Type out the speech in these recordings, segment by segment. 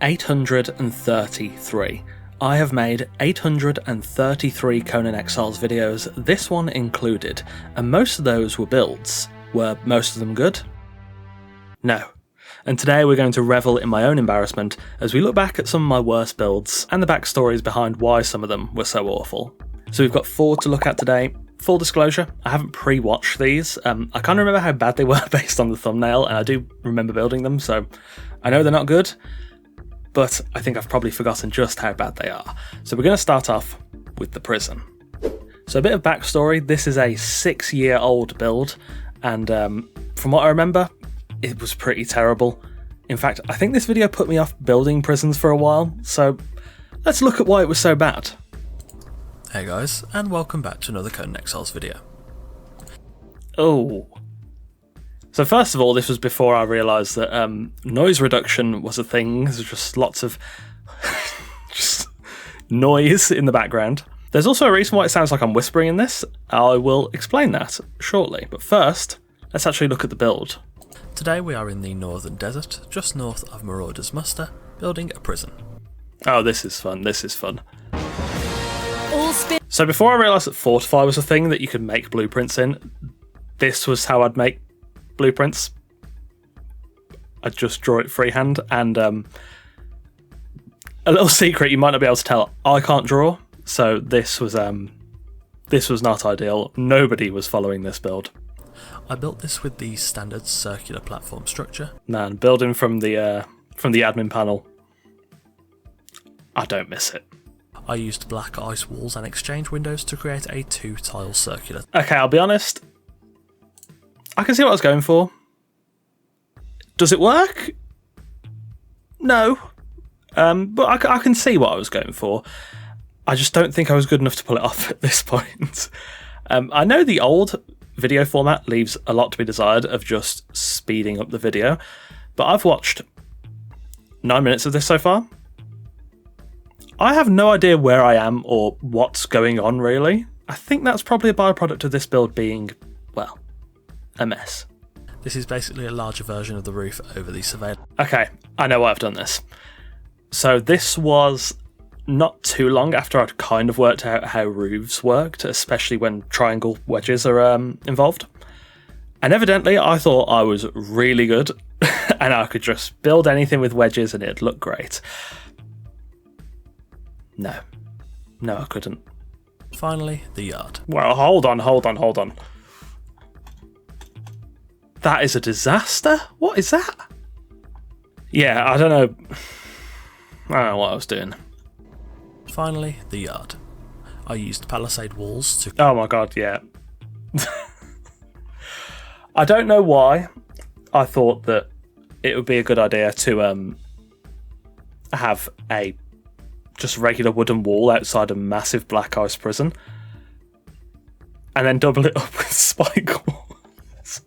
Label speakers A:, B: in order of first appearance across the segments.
A: 833. I have made 833 Conan Exiles videos, this one included, and most of those were builds. Were most of them good? No. And today we're going to revel in my own embarrassment as we look back at some of my worst builds and the backstories behind why some of them were so awful. So we've got 4 to look at today. Full disclosure, I haven't pre-watched these. I can't remember how bad they were based on the thumbnail, and I do remember building them, so I know they're not good, but I think I've probably forgotten just how bad they are. So we're going to start off with the prison. So a bit of backstory, this is a 6-year-old build, and from what I remember, it was pretty terrible. In fact, I think this video put me off building prisons for a while, so let's look at why it was so bad.
B: Hey guys, and welcome back to another Conan Exiles video.
A: Oh. So first of all, this was before I realised that noise reduction was a thing. There's just lots of just noise in the background. There's also a reason why it sounds like I'm whispering in this. I will explain that shortly. But first, let's actually look at the build.
B: Today we are in the northern desert, just north of Marauder's Muster, building a prison.
A: Oh, this is fun. This is fun. So before I realised that Fortify was a thing that you could make blueprints in, this was how I'd make blueprints. I'd just draw it freehand, and a little secret you might not be able to tell, I can't draw, so this was not ideal. Nobody was following this build.
B: I built this with the standard circular platform structure.
A: Man, building from the admin panel, I don't miss it.
B: I used black ice walls and exchange windows to create a 2-tile circular.
A: Okay, I'll be honest. I can see what I was going for. Does it work? No. But I can see what I was going for. I just don't think I was good enough to pull it off at this point. I know the old video format leaves a lot to be desired of just speeding up the video, but I've watched 9 minutes of this so far. I have no idea where I am or what's going on, really. I think that's probably a byproduct of this build being, well, a mess.
B: This is basically a larger version of the roof over the surveillance.
A: Okay, I know why I've done this. So this was not too long after I'd kind of worked out how roofs worked, especially when triangle wedges are involved. And evidently I thought I was really good and I could just build anything with wedges and it'd look great. No, I couldn't.
B: Finally, the yard.
A: Well, hold on. That is a disaster? What is that? Yeah, I don't know what I was doing.
B: Finally, the yard. I used palisade walls to...
A: Oh my god, yeah. I don't know why I thought that it would be a good idea to have a just regular wooden wall outside a massive black ice prison and then double it up with spike walls.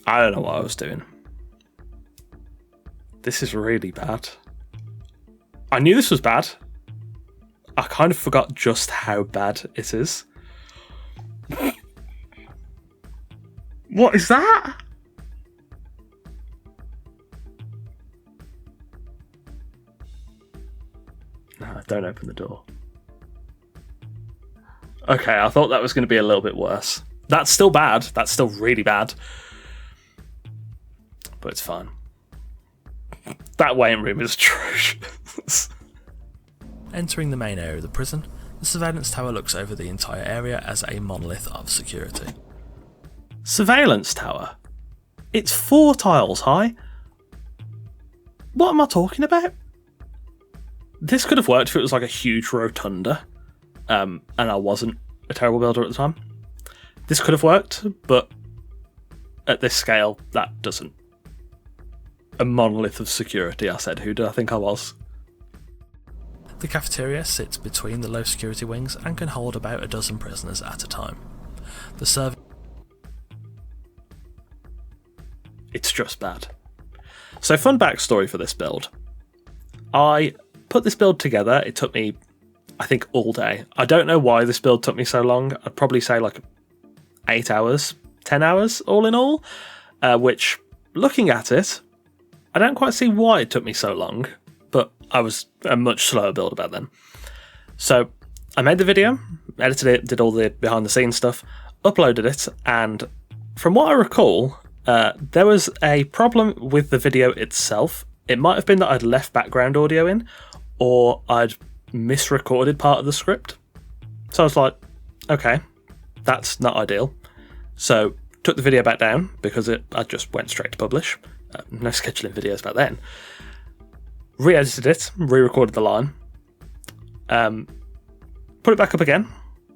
A: I don't know what I was doing. This is really bad. I knew this was bad. I kind of forgot just how bad it is. What is that? No, don't open the door. Okay, I thought that was going to be a little bit worse. That's still bad. That's still really bad. But it's fine. That waiting room is atrocious.
B: Entering the main area of the prison, the surveillance tower looks over the entire area as a monolith of security.
A: Surveillance tower? It's 4 tiles high? What am I talking about? This could have worked if it was like a huge rotunda, and I wasn't a terrible builder at the time. This could have worked, but at this scale, that doesn't. A monolith of security, I said. Who did I think I was?
B: The cafeteria sits between the low security wings and can hold about a dozen prisoners at a time.
A: It's just bad. So fun backstory for this build. I put this build together. It took me, I think, all day. I don't know why this build took me so long. I'd probably say like 8 hours, 10 hours all in all, which looking at it, I don't quite see why it took me so long, but I was a much slower builder back then. So I made the video, edited it, did all the behind the scenes stuff, uploaded it, and from what I recall, there was a problem with the video itself. It might have been that I'd left background audio in, or I'd misrecorded part of the script. So I was like, okay, that's not ideal. So took the video back down because I just went straight to publish. No scheduling videos back then. Re-edited it, re-recorded the line, put it back up again,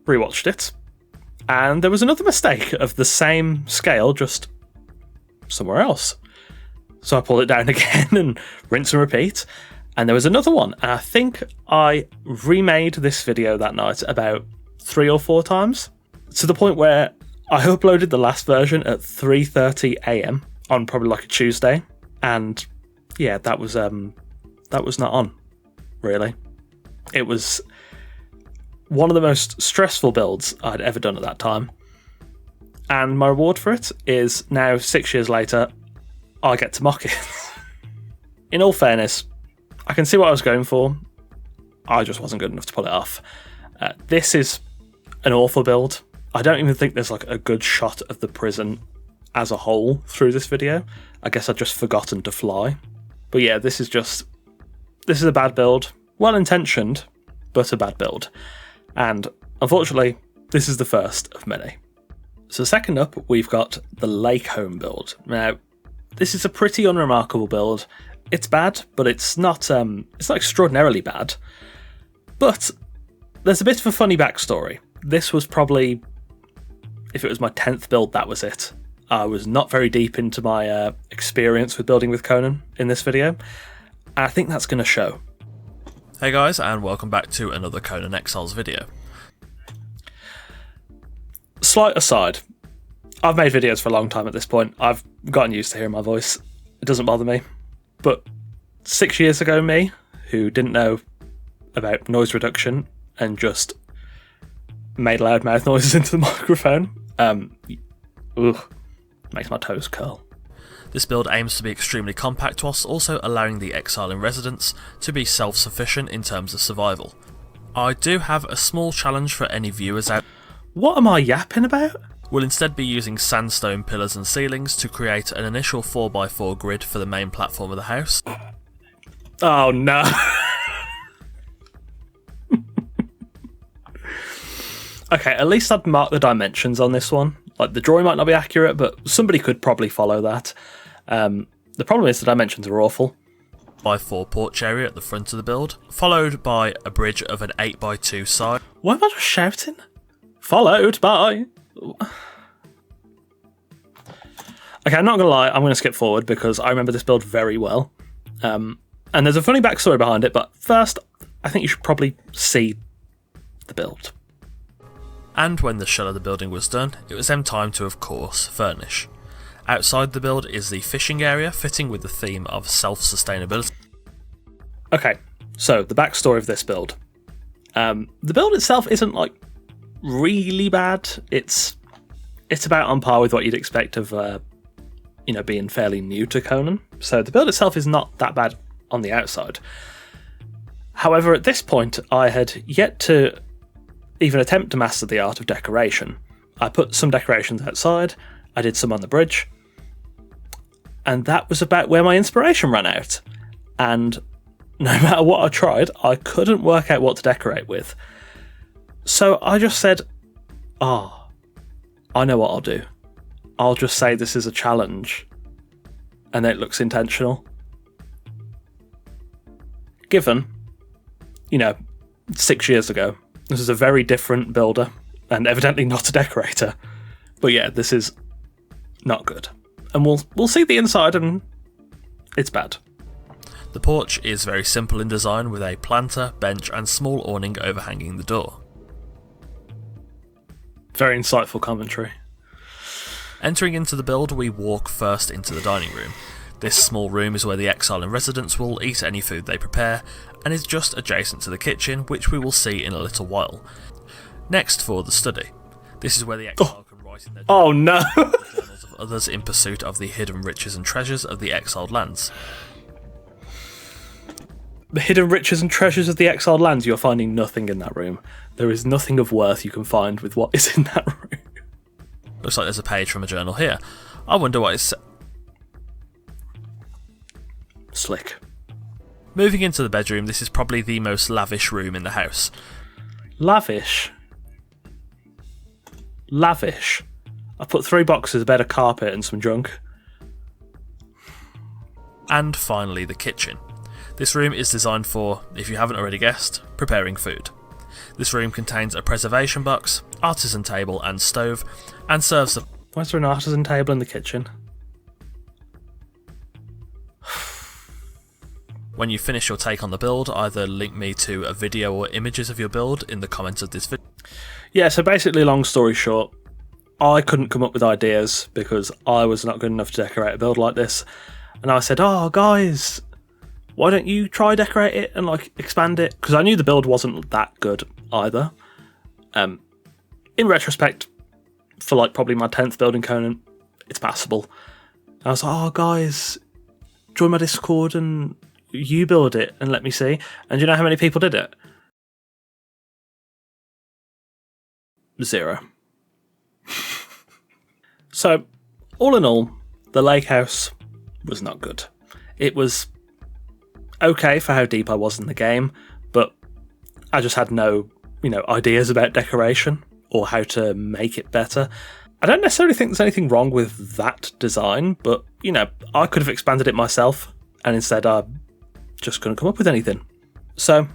A: re-watched it, and there was another mistake of the same scale, just somewhere else. So I pulled it down again and rinse and repeat, and there was another one. And I think I remade this video that night about 3 or 4 times, to the point where I uploaded the last version at 3:30 AM on probably like a Tuesday, and yeah, that was not on, really. It was one of the most stressful builds I'd ever done at that time, and my reward for it is now 6 years later, I get to mock it. In all fairness, I can see what I was going for. I just wasn't good enough to pull it off. This is an awful build. I don't even think there's like a good shot of the prison as a whole through this video. I guess I'd just forgotten to fly. But yeah, this is a bad build. Well intentioned, but a bad build. And unfortunately, this is the first of many. So second up, we've got the Lake Home build. Now, this is a pretty unremarkable build. It's bad, but it's not extraordinarily bad. But there's a bit of a funny backstory. This was probably, if it was my 10th build, that was it. I was not very deep into my experience with building with Conan in this video, and I think that's going to show.
B: Hey guys, and welcome back to another Conan Exiles video.
A: Slight aside, I've made videos for a long time at this point. I've gotten used to hearing my voice. It doesn't bother me. But 6 years ago, me, who didn't know about noise reduction and just made loud mouth noises into the microphone, makes my toes curl.
B: This build aims to be extremely compact whilst also allowing the exile in residence to be self-sufficient in terms of survival. I do have a small challenge for any viewers out.
A: What am I yapping about?
B: We'll instead be using sandstone pillars and ceilings to create an initial 4x4 grid for the main platform of the house.
A: Oh no. Okay, at least I'd mark the dimensions on this one. Like, the drawing might not be accurate, but somebody could probably follow that. The problem is the dimensions are awful.
B: 4x4 porch area at the front of the build, followed by a bridge of an 8x2 side.
A: Why am I just shouting? Followed by... Okay, I'm not going to lie, I'm going to skip forward because I remember this build very well. And there's a funny backstory behind it, but first, I think you should probably see the build.
B: And when the shell of the building was done, it was then time to, of course, furnish. Outside the build is the fishing area, fitting with the theme of self-sustainability.
A: Okay, so the backstory of this build. The build itself isn't, like, really bad. It's about on par with what you'd expect of, being fairly new to Conan. So the build itself is not that bad on the outside. However, at this point, I had yet to even attempt to master the art of decoration. I put some decorations outside, I did some on the bridge, and that was about where my inspiration ran out. And no matter what I tried, I couldn't work out what to decorate with. So I just said, I know what I'll do. I'll just say this is a challenge, and it looks intentional. Given, 6 years ago, this is a very different builder, and evidently not a decorator. But yeah, this is not good. And we'll see the inside, and it's bad.
B: The porch is very simple in design, with a planter, bench and small awning overhanging the door.
A: Very insightful commentary.
B: Entering into the build, we walk first into the dining room. This small room is where the exile in residence will eat any food they prepare, and is just adjacent to the kitchen, which we will see in a little while. Next, for the study. This is where the exile can write in their
A: no!
B: journals of others in pursuit of the hidden riches and treasures of the exiled lands.
A: The hidden riches and treasures of the exiled lands, you're finding nothing in that room. There is nothing of worth you can find with what is in that room.
B: Looks like there's a page from a journal here. I wonder what it's...
A: Slick.
B: Moving into the bedroom, this is probably the most lavish room in the house.
A: Lavish? Lavish? I put 3 boxes, a bed of carpet and some junk.
B: And finally, the kitchen. This room is designed for, if you haven't already guessed, preparing food. This room contains a preservation box, artisan table and stove, and serves the...
A: Why is there an artisan table in the kitchen?
B: When you finish your take on the build, either link me to a video or images of your build in the comments of this video.
A: Yeah, so basically, long story short, I couldn't come up with ideas because I was not good enough to decorate a build like this. And I said, oh, guys, why don't you try decorate it and like expand it? Because I knew the build wasn't that good either. In retrospect, for like probably my 10th build in Conan, it's passable. And I was like, oh, guys, join my Discord and you build it and let me see. And do you know how many people did it? 0. So, all in all, the lake house was not good. It was okay for how deep I was in the game, but I just had no, ideas about decoration or how to make it better. I don't necessarily think there's anything wrong with that design, but, I could have expanded it myself, and instead I just couldn't come up with anything. So,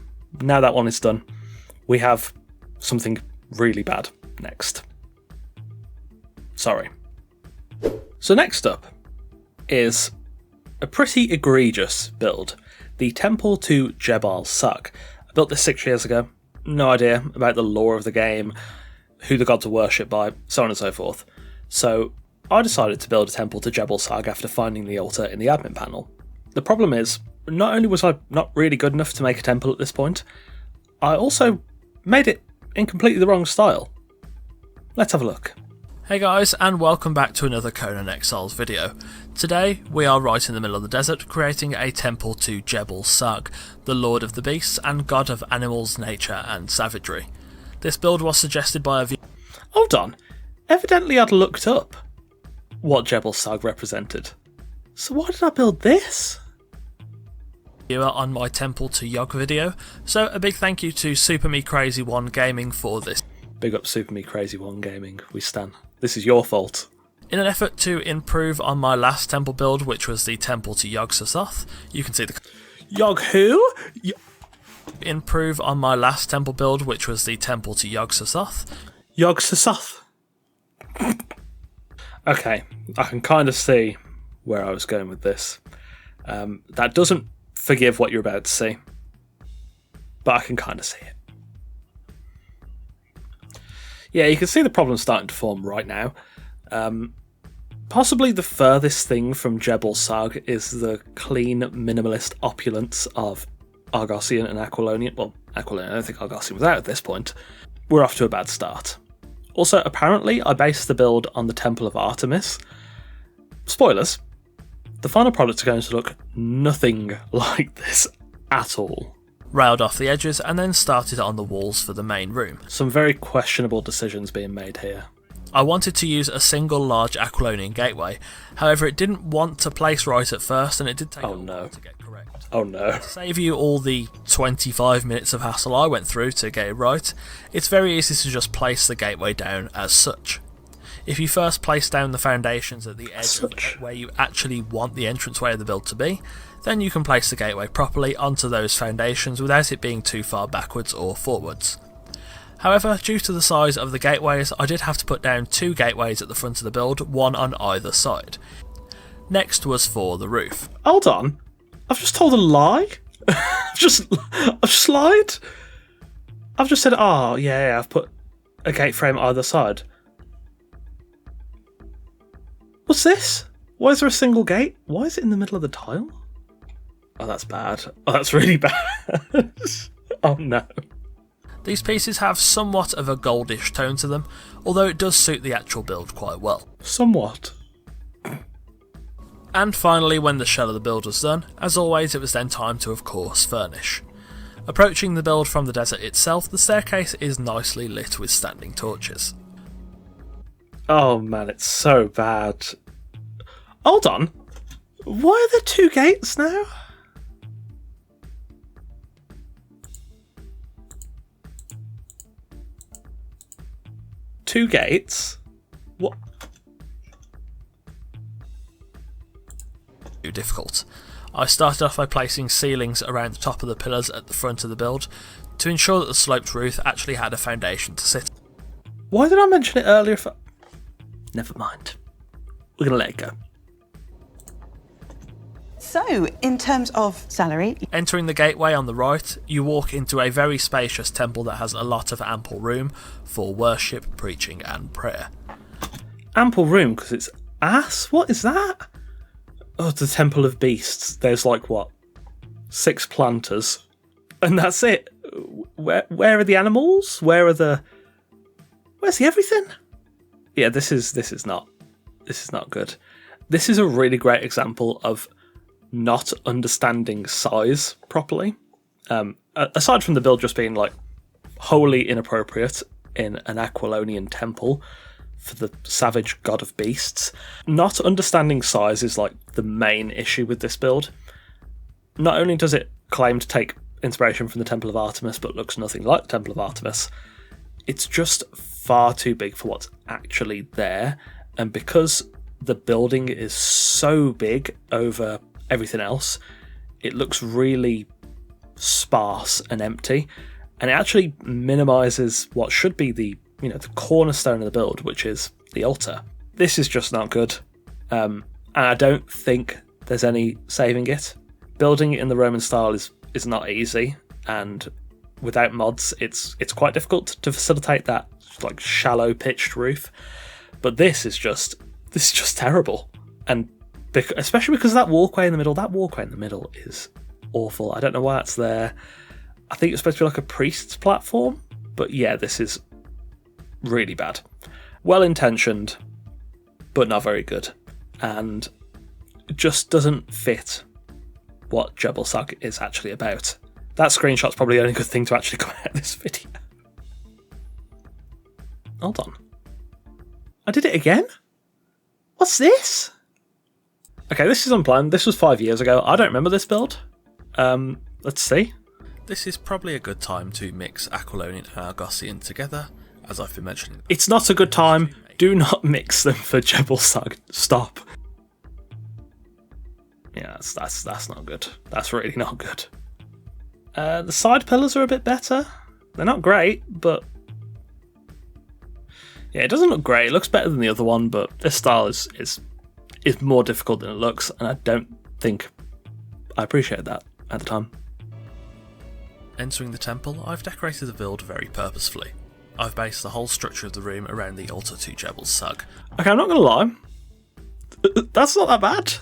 A: now that one is done, we have something really bad next. Sorry. So next up is a pretty egregious build, the Temple to Jhebbal Sag. I built this 6 years ago, no idea about the lore of the game, who the gods are worshipped by, so on and so forth. So I decided to build a temple to Jhebbal Sag after finding the altar in the admin panel. The problem is, not only was I not really good enough to make a temple at this point, I also made it in completely the wrong style. Let's have a look.
B: Hey guys, and welcome back to another Conan Exiles video. Today, we are right in the middle of the desert, creating a temple to Jhebbal Sag, the lord of the beasts and god of animals, nature and savagery. This build was suggested by a viewer.
A: Hold on, evidently I'd looked up what Jhebbal Sag represented. So why did I build this?
B: On my Temple to Yog video, so a big thank you to SuperMeCrazy1 Gaming for this.
A: Big up SuperMeCrazy1 Gaming, we stan. This is your fault.
B: In an effort to improve on my last temple build, which was the Temple to Yog Sothoth, you can see the...
A: Yog who?
B: Improve on my last temple build, which was the Temple to Yog Sothoth.
A: Yog Sothoth. Okay, I can kind of see where I was going with this. That doesn't forgive what you're about to see, but I can kind of see it. Yeah, you can see the problem starting to form right now. Possibly the furthest thing from Jhebbal Sag is the clean, minimalist opulence of Argosian and Aquilonian. Well, Aquilonian, I don't think Argosian was out at this point. We're off to a bad start. Also, apparently, I based the build on the Temple of Artemis. Spoilers. The final product is going to look nothing like this at all.
B: Railed off the edges and then started on the walls for the main room.
A: Some very questionable decisions being made here.
B: I wanted to use a single large Aquilonian gateway, however it didn't want to place right at first and it did take a while to get correct.
A: Oh no.
B: To save you all the 25 minutes of hassle I went through to get it right, it's very easy to just place the gateway down as such. If you first place down the foundations at the edge of where you actually want the entranceway of the build to be, then you can place the gateway properly onto those foundations without it being too far backwards or forwards. However, due to the size of the gateways, I did have to put down 2 gateways at the front of the build, one on either side. Next was for the roof.
A: Hold on, I've just told a lie? I've just lied? I've just said, oh yeah, I've put a gate frame either side. What's this? Why is there a single gate? Why is it in the middle of the tile? Oh, that's bad. Oh, that's really bad. Oh no.
B: These pieces have somewhat of a goldish tone to them, although it does suit the actual build quite well.
A: Somewhat.
B: And finally, when the shell of the build was done, as always it was then time to of course furnish. Approaching the build from the desert itself, the staircase is nicely lit with standing torches.
A: Oh man, it's so bad. Hold on. Why are there 2 gates now? Two gates? What?
B: Too difficult. I started off by placing ceilings around the top of the pillars at the front of the build to ensure that the sloped roof actually had a foundation to sit.
A: Why did I mention it earlier? Never mind. We're going to let it go.
C: So, in terms of salary...
B: Entering the gateway on the right, you walk into a very spacious temple that has a lot of ample room for worship, preaching and prayer.
A: Ample room because it's ass? What is that? Oh, the Temple of Beasts. There's like, what, 6 planters? And that's it? Where are the animals? Where's the everything? Yeah, this is not good. This is a really great example of not understanding size properly. Aside from the build just being like wholly inappropriate in an Aquilonian temple for the savage god of beasts, not understanding size is like the main issue with this build. Not only does it claim to take inspiration from the Temple of Artemis but looks nothing like the Temple of Artemis, it's just far too big for what's actually there, and because the building is so big over everything else, it looks really sparse and empty, and it actually minimises what should be the cornerstone of the build, which is the altar. This is just not good, and I don't think there's any saving it. Building it in the Roman style is not easy, and without mods it's quite difficult to facilitate that like shallow pitched roof. But this is just terrible, and especially because that walkway in the middle is awful. I don't know why it's there. I think it's supposed to be like a priest's platform, but yeah, this is really bad. Well intentioned, but not very good, and it just doesn't fit what Jhebbal Sag is actually about. That screenshot's probably the only good thing to actually come out of this video. Hold on. I did it again? What's this? Okay, this is unplanned. This was 5 years ago. I don't remember this build. Let's see.
B: This is probably a good time to mix Aquilonian and Argosian together, as I've been mentioning.
A: It's not a good time. Do not mix them for Jhebbal Sag. Stop. Yeah, that's not good. That's really not good. The side pillars are a bit better. They're not great, but yeah, it doesn't look great. It looks better than the other one, but this style is more difficult than it looks, and I don't think I appreciated that at the time.
B: Entering the temple, I've decorated the build very purposefully. I've based the whole structure of the room around the altar to Jhebbal Sag.
A: Okay, I'm not going to lie. That's not that bad.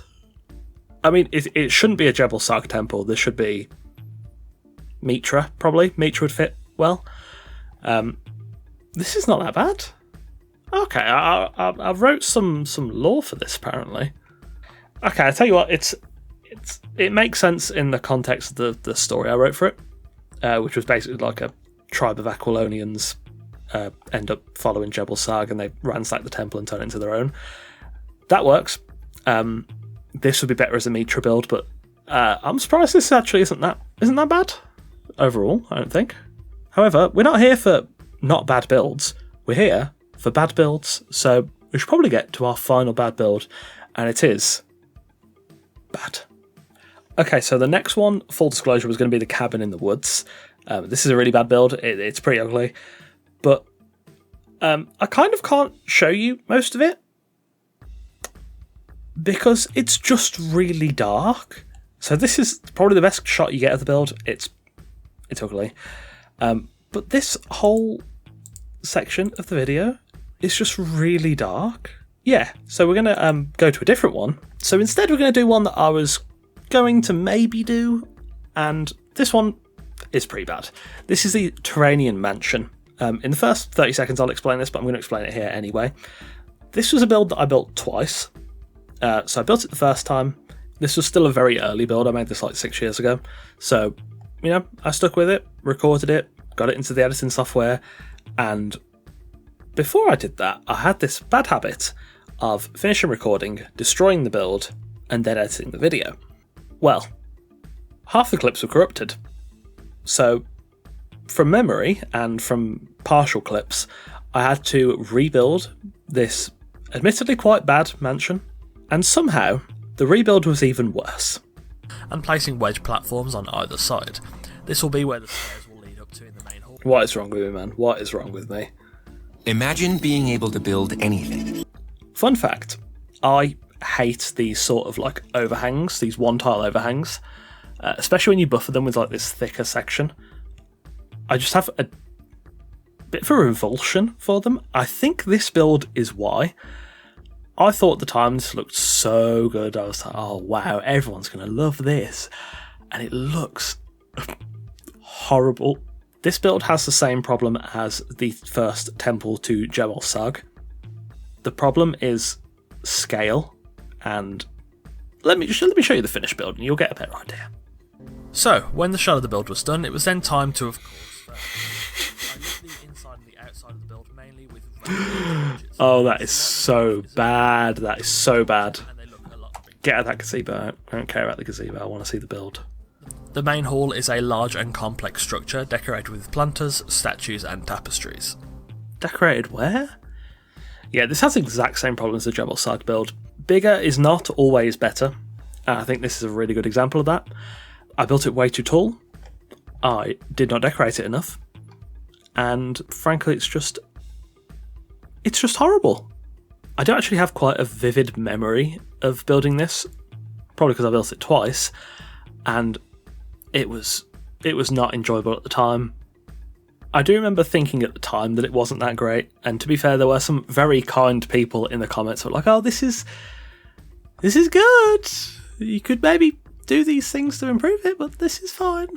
A: I mean, it shouldn't be a Jhebbal Sag temple. This should be Mitra, probably. Mitra would fit well. This is not that bad. Okay, I wrote some lore for this, apparently. Okay, I tell you what, it makes sense in the context of the story I wrote for it, which was basically like a tribe of Aquilonians end up following Jhebbal Sag, and they ransack the temple and turn it into their own. That works. This would be better as a Mitra build, but I'm surprised this actually isn't that bad overall, I don't think. However, we're not here for not bad builds. We're here for bad builds, so we should probably get to our final bad build, and it is bad. Okay, so the next one, full disclosure, was going to be the cabin in the woods. This is a really bad build. It's pretty ugly, but I kind of can't show you most of it because it's just really dark. So this is probably the best shot you get of the build. It's ugly, but this whole section of the video is just really dark. Yeah, so we're gonna go to a different one. So instead we're gonna do one that I was going to maybe do, and this one is pretty bad. This is the Turanian Mansion. In the first 30 seconds I'll explain this, but I'm going to explain it here anyway. This was a build that I built twice. So I built it the first time. This was still a very early build. I made this like 6 years ago. So, I stuck with it, recorded it, got it into the editing software, and before I did that, I had this bad habit of finishing recording, destroying the build, and then editing the video. Well, half the clips were corrupted. So, from memory and from partial clips, I had to rebuild this admittedly quite bad mansion, and somehow the rebuild was even worse.
B: And placing wedge platforms on either side. This will be where the stairs will lead up to in the main hall.
A: What is wrong with me, man? What is wrong with me?
D: Imagine being able to build anything.
A: Fun fact, I hate these sort of like overhangs, these one-tile overhangs, especially when you buffer them with like this thicker section. I just have a bit of a revulsion for them. I think this build is why. I thought at the time this looked so good. I was like, oh wow, everyone's going to love this. And it looks horrible. This build has the same problem as the first temple to Jhebbal Sag. The problem is scale, and let me show you the finished build and you'll get a better idea.
B: So, when the shell of the build was done, it was then time to, of course, I lit the inside and the outside of the build mainly with torches.
A: Oh, that is so bad. That is so bad.
B: And they look a lot bigger.
A: Get out of that gazebo. I don't care about the gazebo. I want to see the build.
B: The main hall is a large and complex structure decorated with planters, statues, and tapestries.
A: Decorated where? Yeah, this has the exact same problems as the Jhebbal Sag build. Bigger is not always better, and I think this is a really good example of that. I built it way too tall, I did not decorate it enough, and frankly it's just horrible. I do actually have quite a vivid memory of building this, probably because I built it twice, and it was not enjoyable at the time. I do remember thinking at the time that it wasn't that great, and to be fair, there were some very kind people in the comments who were like, oh, this is good. You could maybe do these things to improve it, but this is fine.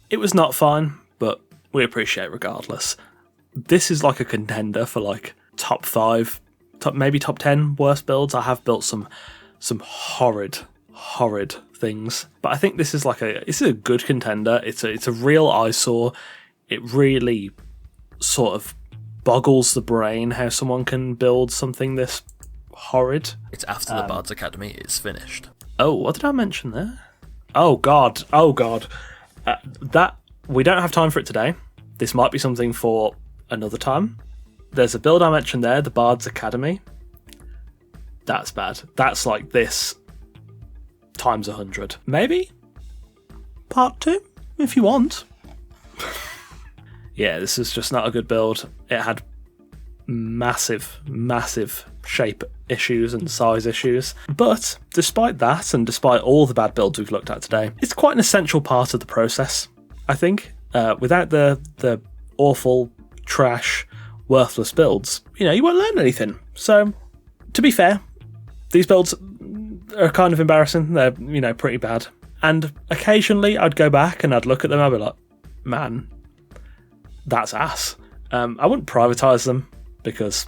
A: It was not fine, but we appreciate regardless. This is like a contender for like top 5, maybe top 10 worst builds. I have built some horrid things, but I think this is a good contender. It's a real eyesore. It really sort of boggles the brain how someone can build something this horrid.
B: It's after the Bard's Academy is finished.
A: Oh, what did I mention there? Oh god. That we don't have time for it today. This might be something for another time. There's a build I mentioned there, the Bard's Academy. That's bad. That's like this times 100. Maybe part 2 if you want. Yeah, this is just not a good build. It had massive shape issues and size issues. But despite that, and despite all the bad builds we've looked at today, it's quite an essential part of the process, I think. Without the awful, trash, worthless builds, you won't learn anything. So, to be fair, these builds are kind of embarrassing. They're, pretty bad. And occasionally I'd go back and I'd look at them and I'd be like, man, that's ass. I wouldn't privatise them because,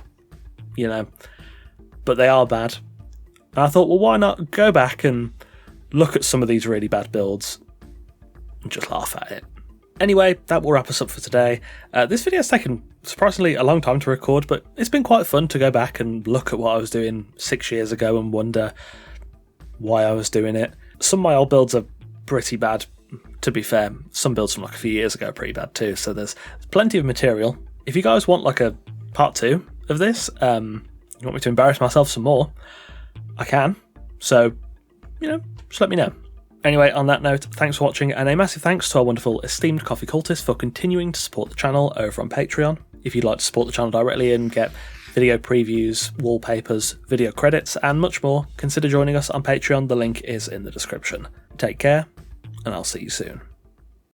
A: but they are bad. And I thought, well, why not go back and look at some of these really bad builds and just laugh at it. Anyway, that will wrap us up for today. This video has taken surprisingly a long time to record, but it's been quite fun to go back and look at what I was doing 6 years ago and wonder why I was doing it. Some of my old builds are pretty bad, to be fair. Some builds from like a few years ago are pretty bad too, so there's plenty of material. If you guys want like a part 2 of this, you want me to embarrass myself some more, I can. So, just let me know. Anyway, on that note, thanks for watching, and a massive thanks to our wonderful esteemed coffee cultists for continuing to support the channel over on Patreon. If you'd like to support the channel directly and get video previews, wallpapers, video credits, and much more, consider joining us on Patreon. The link is in the description. Take care, and I'll see you soon.